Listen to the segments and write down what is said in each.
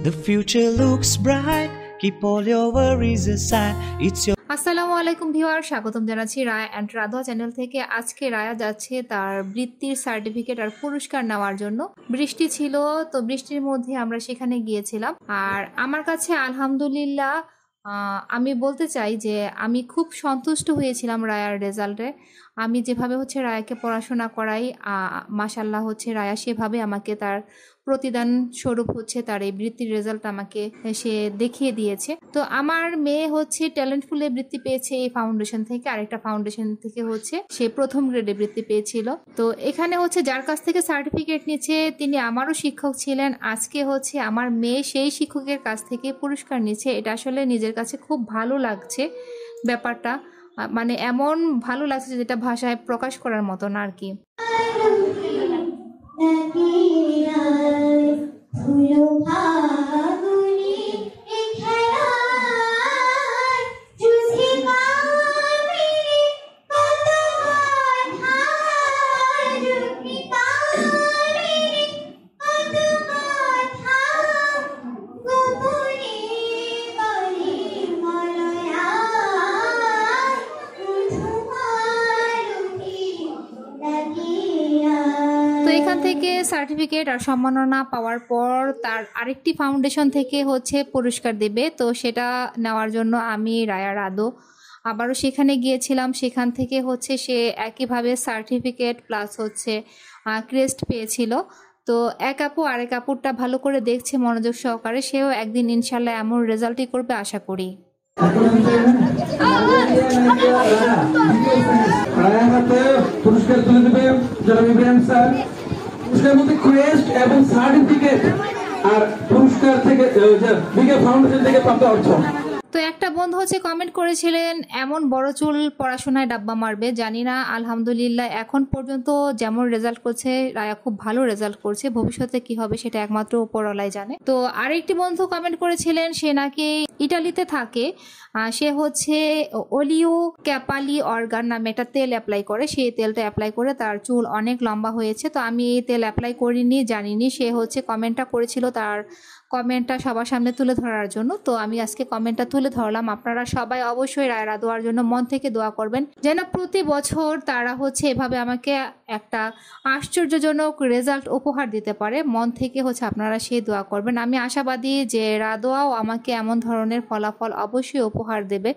The future looks bright. Keep all your worries aside. It's your আসসালামু আলাইকুম viewer, স্বাগতম জানাচ্ছি রায়া অ্যান্ড রাধা চ্যানেল থেকে। আজকে রায়া যাচ্ছে তার বৃত্তির সার্টিফিকেট আর পুরস্কার নেওয়ার জন্য। বৃষ্টি ছিল, তো বৃষ্টির মধ্যে আমরা সেখানে গিয়েছিলাম। আর আমার কাছে আলহামদুলিল্লাহ আমি বলতে চাই যে আমি খুব সন্তুষ্ট হয়েছিলাম রায়ার রেজাল্টে। আমি যেভাবে রায়াকে পড়াশোনা করাই, মাশাল্লাহ রায়া সেভাবে আমাকে তার প্রতিদান স্বরূপ তার এই বৃত্তির রেজাল্ট আমাকে সে দেখিয়ে দিয়েছে। তো আমার মেয়ে ট্যালেন্টফুলে বৃত্তি পেয়েছে এই ফাউন্ডেশন থেকে, আরেকটা ফাউন্ডেশন থেকে সে প্রথম গ্রেডে বৃত্তি পেয়েছিল। তো এখানে যার কাছ থেকে সার্টিফিকেট নিচ্ছে তিনি আমারও শিক্ষক ছিলেন। আজকে আমার মেয়ে সেই শিক্ষকের কাছ থেকে পুরস্কার নিচ্ছে। এটা আসলে নিজের কাছে খুব ভালো লাগছে ব্যাপারটা, মানে এমন ভালো লাগছে যেটা ভাষায় প্রকাশ করার মতো না আর কি। তো এখান থেকে সার্টিফিকেট আর সম্মাননা পাওয়ার পর তার আরেকটি ফাউন্ডেশন থেকে পুরস্কার দেবে। তো সেটা নেওয়ার জন্য আমি রায়া রাদো আবারও সেখানে গিয়েছিলাম। সেখান থেকে সে একইভাবে সার্টিফিকেট প্লাস ক্রেস্ট পেয়েছিল। তো এক আপু আরেক আপুরটা ভালো করে দেখছে মনোযোগ সহকারে, সেও একদিন ইনশাল্লাহ এমন রেজাল্টই করবে আশা করি। পুরস্কার তুলে দেবে জনাব ইব্রাহিম স্যার। পুরস্কার মধ্যে ক্রেস্ট এবং সার্টিফিকেট আর পুরস্কার থেকে বিগে ফাউন্ডেশন থেকে প্রাপ্ত অর্থ। তো একটা বন্ধু কমেন্ট করেছিলেন এমন বড় চুল পড়াশোনায় ডাব্বা মারবে। জানি না, আলহামদুলিল্লাহ এখন পর্যন্ত যেমন রেজাল্ট করছে রায়া খুব ভালো রেজাল্ট করছে। ভবিষ্যতে কি হবে সেটা একমাত্র উপরওয়ালাই জানে। তো আরেকটি বন্ধু কমেন্ট করেছিলেন সে নাকি ইটালিতে থাকে, সে অলিও ক্যাপালি অর্গান নামে একটা তেল অ্যাপ্লাই করে। সেই তেলটা অ্যাপ্লাই করে তার চুল অনেক লম্বা হয়েছে। তো আমি এই তেল অ্যাপ্লাই করিনি, জানিনি। সে কমেন্টটা করেছিল তার কমেন্টটা সবার সামনে তুলে ধরার জন্য। তো আমি আজকে কমেন্টটা তুলে ধরলাম। আপনারা সবাই অবশ্যই রায়া রাদোয়ার জন্য মন থেকে দোয়া করবেন যেন প্রতি বছর তারা এভাবে আমাকে একটা আশ্চর্যজনক রেজাল্ট উপহার দিতে পারে। মন থেকে আপনারা সেই দোয়া করবেন। আমি আশাবাদী যে রাদোয়াও আমাকে এমন ধরনের ফলাফল অবশ্যই উপহার দেবে,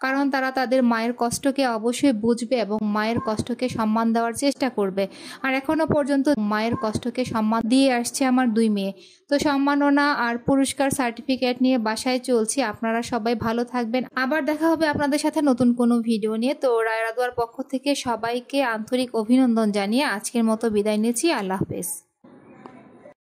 কারণ তারা তাদের মায়ের কষ্টকে অবশ্যই বুঝবে এবং মায়ের কষ্টকে সম্মান দেওয়ার চেষ্টা করবে। আর এখনো পর্যন্ত মায়ের কষ্টকে সম্মান দিয়ে আসছে আমার দুই মেয়ে। তো সম্মাননা আর পুরস্কার সার্টিফিকেট নিয়ে বাসায় চলছি। আপনারা সবাই ভালো থাকবেন। আবার দেখা হবে আপনাদের সাথে নতুন কোনো ভিডিও নিয়ে। তো রায়া রাদোয়ার পক্ষ থেকে সবাইকে আন্তরিক অভিনন্দন জানিয়ে আজকের মতো বিদায় নিচ্ছি। আল্লাহ হাফেজ।